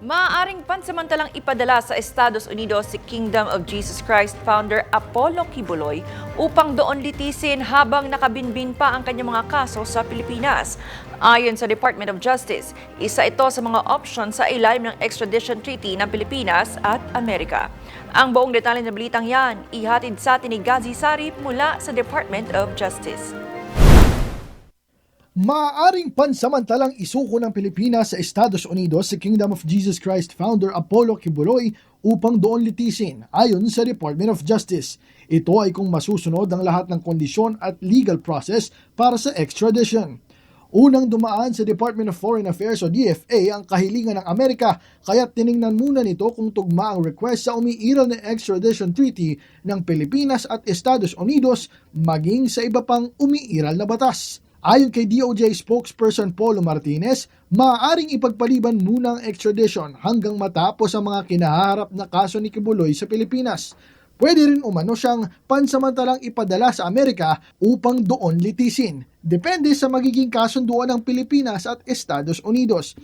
Maaaring pansamantalang ipadala sa Estados Unidos si Kingdom of Jesus Christ founder Apollo Kibuloy upang doon litisin habang nakabinbin pa ang kanyang mga kaso sa Pilipinas. Ayon sa Department of Justice, isa ito sa mga option sa ilalim ng extradition treaty ng Pilipinas at Amerika. Ang buong detalye ng balitang yan, ihatid sa atin ni Gazi Sarip mula sa Department of Justice. Maaaring pansamantalang isuko ng Pilipinas sa Estados Unidos si Kingdom of Jesus Christ founder Apollo Kibuloy upang doon litisin ayon sa Department of Justice. Ito ay kung masusunod ang lahat ng kondisyon at legal process para sa extradition. Unang dumaan sa Department of Foreign Affairs o DFA ang kahilingan ng Amerika, kaya tiningnan muna nito kung tugma ang request sa umiiral na extradition treaty ng Pilipinas at Estados Unidos maging sa iba pang umiiral na batas. Ayon kay DOJ spokesperson Paulo Martinez, maaaring ipagpaliban muna ang extradition hanggang matapos ang mga kinaharap na kaso ni Kibuloy sa Pilipinas. Pwede rin umano siyang pansamantalang ipadala sa Amerika upang doon litisin. Depende sa magiging kasunduan ng Pilipinas at Estados Unidos.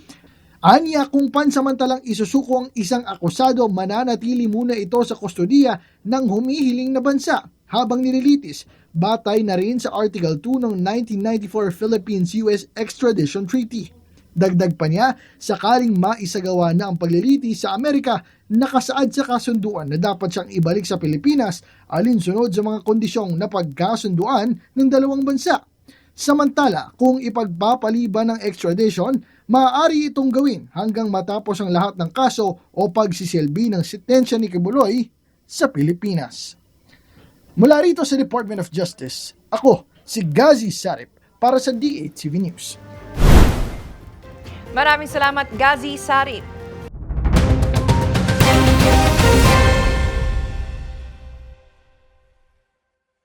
Aniya, kung pansamantalang isusuko ang isang akusado, mananatili muna ito sa kustodiya ng humihiling na bansa habang nililitis, batay na rin sa Article 2 ng 1994 Philippines-US Extradition Treaty. Dagdag pa niya, sakaling maisagawa na ang paglilitis sa Amerika, nakasaad sa kasunduan na dapat siyang ibalik sa Pilipinas alinsunod sa mga kondisyong napagkasunduan ng dalawang bansa. Samantala, kung ipagpapaliban ng extradition, maaari itong gawin hanggang matapos ang lahat ng kaso o pagsisilbi ng sentensya ni Kibuloy sa Pilipinas. Mula rito sa Department of Justice, ako si Gazi Sarip para sa DATV News. Maraming salamat, Gazi Sarip.